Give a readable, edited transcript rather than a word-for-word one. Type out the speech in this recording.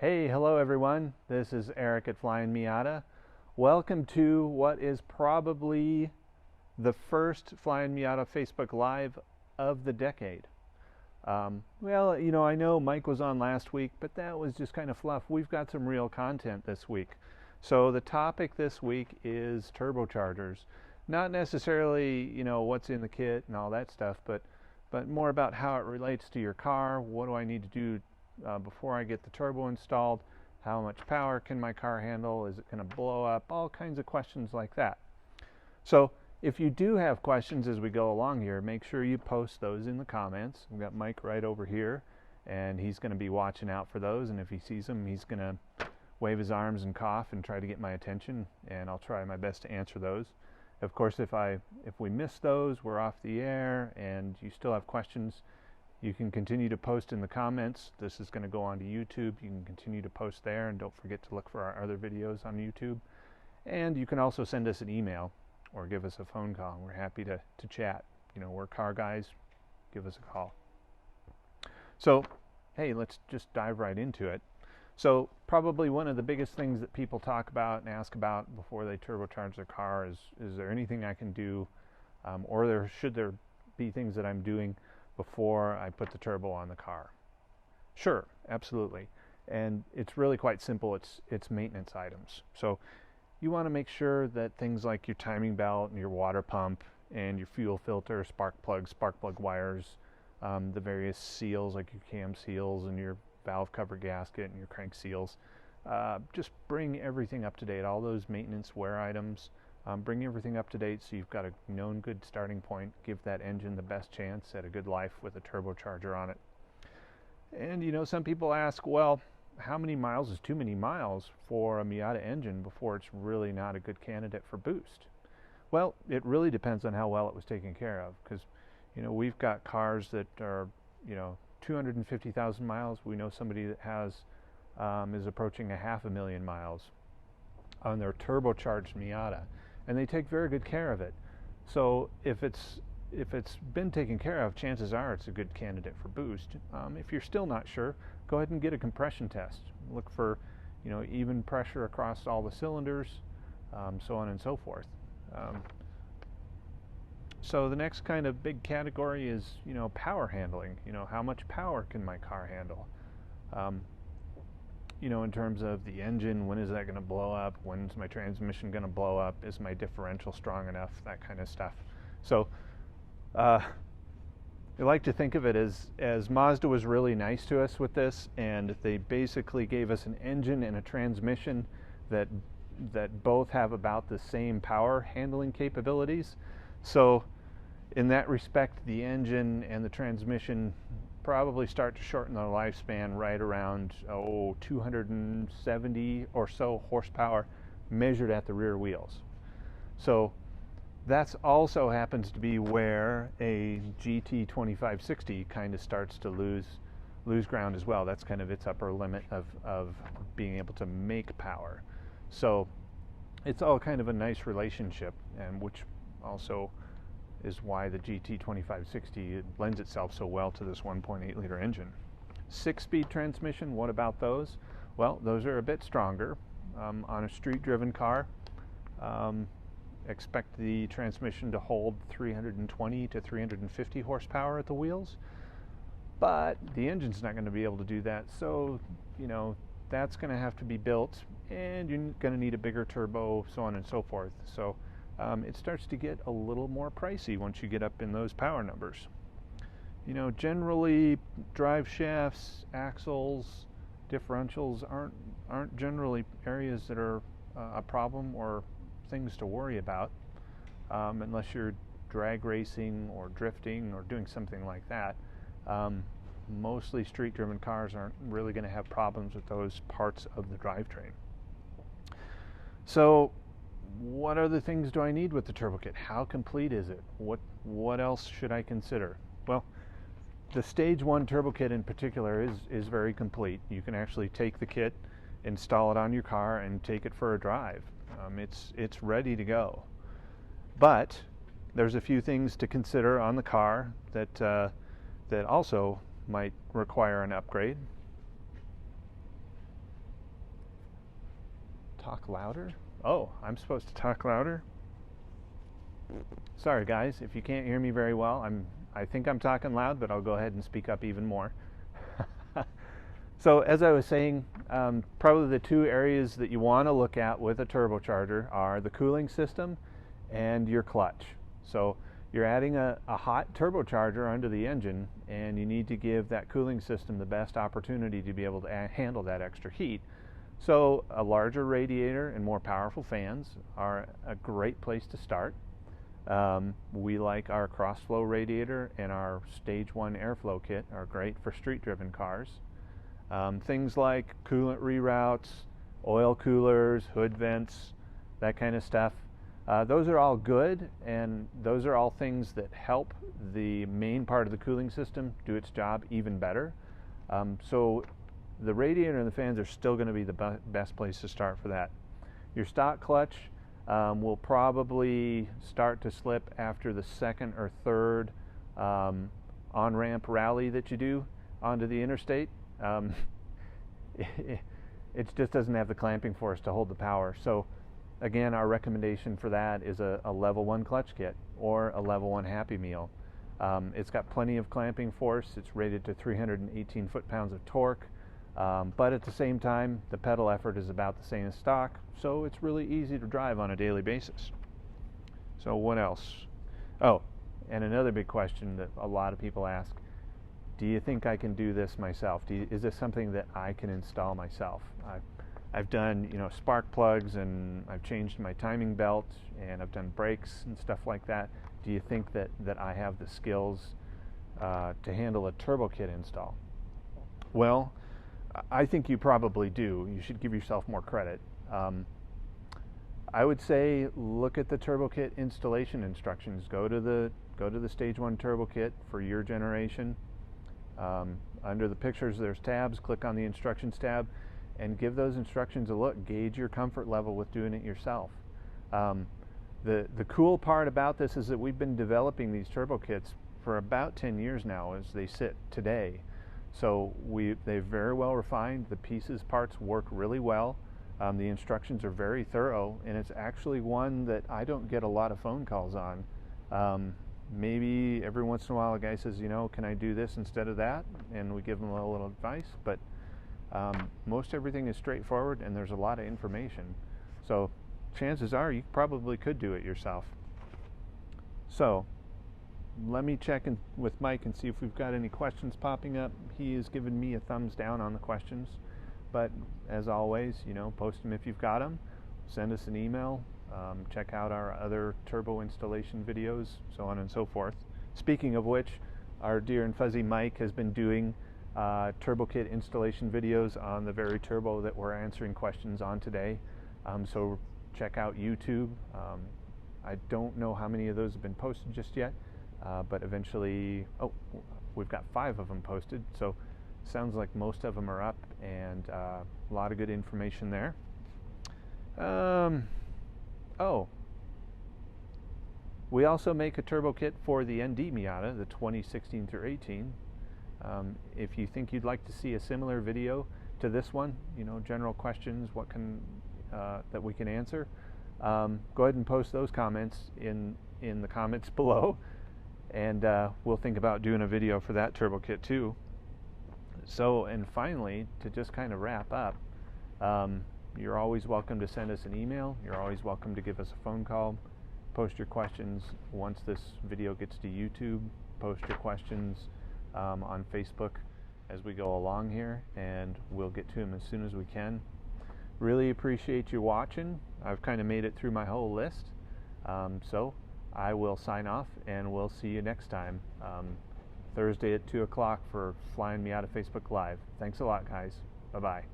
Hey, hello everyone. This is Eric at Flyin Miata. Welcome to what is probably the first Flyin Miata Facebook Live of the decade. I know Mike was on last week, but that was just kind of fluff. We've got some real content this week. So the topic this week is turbochargers. Not necessarily, what's in the kit and all that stuff, but more about how it relates to your car. What do I need to do before I get the turbo installed? How much power can my car handle? Is it going to blow up? All kinds of questions like that. So if you do have questions as we go along here, make sure you post those in the comments. We've got Mike right over here, and he's going to be watching out for those, and if he sees them, he's going to wave his arms and cough and try to get my attention, and I'll try my best to answer those. Of course, if we miss those, we're off the air, and you still have questions, you can continue to post in the comments. This is going to go on to YouTube. You can continue to post there, and don't forget to look for our other videos on YouTube. And you can also send us an email or give us a phone call. We're happy to chat. We're car guys. Give us a call. So, hey, let's just dive right into it. So probably one of the biggest things that people talk about and ask about before they turbocharge their car is there anything I can do, or should there be things that I'm doing before I put the turbo on the car? Sure, absolutely. And it's really quite simple. It's maintenance items. So you want to make sure that things like your timing belt and your water pump and your fuel filter, spark plug wires, the various seals like your cam seals and your valve cover gasket and your crank seals, just bring everything up to date. All those maintenance wear items, bring everything up to date so you've got a known good starting point. Give that engine the best chance at a good life with a turbocharger on it. And some people ask, well, how many miles is too many miles for a Miata engine before it's really not a good candidate for boost? Well, it really depends on how well it was taken care of, because we've got cars that are 250,000 miles. We know somebody that is approaching 500,000 miles on their turbocharged Miata, and they take very good care of it. So if it's been taken care of, chances are it's a good candidate for boost. If you're still not sure, go ahead and get a compression test. Look for even pressure across all the cylinders, so on and so forth. So the next kind of big category is power handling. How much power can my car handle? In terms of the engine, when is that going to blow up? When's my transmission going to blow up? Is my differential strong enough? That kind of stuff. So I like to think of it as Mazda was really nice to us with this, and they basically gave us an engine and a transmission that both have about the same power handling capabilities. So in that respect, the engine and the transmission probably start to shorten their lifespan right around 270 or so horsepower measured at the rear wheels. So that's also happens to be where a GT 2560 kind of starts to lose ground as well. That's kind of its upper limit of being able to make power. So it's all kind of a nice relationship, and which also is why the GT 2560 lends itself so well to this 1.8 liter engine. 6-speed transmission, what about those? Well, those are a bit stronger. On a street-driven car, expect the transmission to hold 320 to 350 horsepower at the wheels, but the engine's not going to be able to do that. So, that's going to have to be built, and you're going to need a bigger turbo, so on and so forth. So it starts to get a little more pricey once you get up in those power numbers. Generally, drive shafts, axles, differentials aren't generally areas that are a problem or things to worry about, unless you're drag racing or drifting or doing something like that. Mostly street-driven cars aren't really going to have problems with those parts of the drivetrain. So what other things do I need with the turbo kit? How complete is it? What else should I consider? Well, the Stage 1 turbo kit in particular is very complete. You can actually take the kit, install it on your car, and take it for a drive. It's ready to go. But there's a few things to consider on the car that also might require an upgrade. Talk louder? Oh, I'm supposed to talk louder? Sorry guys, if you can't hear me very well, I think I'm talking loud, but I'll go ahead and speak up even more. So as I was saying, probably the two areas that you want to look at with a turbocharger are the cooling system and your clutch. So you're adding a hot turbocharger under the engine, and you need to give that cooling system the best opportunity to be able to handle that extra heat. So a larger radiator and more powerful fans are a great place to start. We like our cross-flow radiator, and our stage 1 airflow kit are great for street-driven cars. Things like coolant reroutes, oil coolers, hood vents, that kind of stuff. Those are all good, and those are all things that help the main part of the cooling system do its job even better. So the radiator and the fans are still going to be the best place to start for that. Your stock clutch will probably start to slip after the second or third on-ramp rally that you do onto the interstate. It just doesn't have the clamping force to hold the power. So again, our recommendation for that is a level 1 clutch kit or a level 1 Happy Meal. It's got plenty of clamping force. It's rated to 318 foot-pounds of torque, but at the same time, the pedal effort is about the same as stock, so it's really easy to drive on a daily basis. So what else? Oh, and another big question that a lot of people ask: do you think I can do this myself? Is this something that I can install myself? I've done, spark plugs, and I've changed my timing belt, and I've done brakes and stuff like that. Do you think that I have the skills to handle a turbo kit install? Well, I think you probably do. You should give yourself more credit. I would say look at the turbo kit installation instructions. Go to the stage 1 turbo kit for your generation. Under the pictures, there's tabs. Click on the instructions tab and give those instructions a look. Gauge your comfort level with doing it yourself. The cool part about this is that we've been developing these turbo kits for about 10 years now as they sit today. So they've very well refined. The pieces, parts work really well. The instructions are very thorough, and it's actually one that I don't get a lot of phone calls on. Maybe every once in a while a guy says, can I do this instead of that? And we give them a little advice, but most everything is straightforward, and there's a lot of information. So chances are you probably could do it yourself. So let me check in with Mike and see if we've got any questions popping up. He has given me a thumbs down on the questions, but as always, post them if you've got them. Send us an email. Check out our other turbo installation videos, so on and so forth. Speaking of which, our dear and fuzzy Mike has been doing turbo kit installation videos on the very turbo that we're answering questions on today. So check out YouTube. I don't know how many of those have been posted just yet, but eventually, we've got 5 of them posted, so sounds like most of them are up, and a lot of good information there. We also make a turbo kit for the ND Miata, the 2016 through 18. If you think you'd like to see a similar video to this one, general questions, that we can answer, go ahead and post those comments in the comments below, and we'll think about doing a video for that turbo kit too. So, and finally, to just kind of wrap up, you're always welcome to send us an email. You're always welcome to give us a phone call. Post your questions once this video gets to YouTube. Post your questions on Facebook as we go along here, and we'll get to them as soon as we can. Really appreciate you watching. I've kind of made it through my whole list. So I will sign off, and we'll see you next time. Thursday at 2 o'clock for Flyin Miata Facebook Live. Thanks a lot, guys. Bye-bye.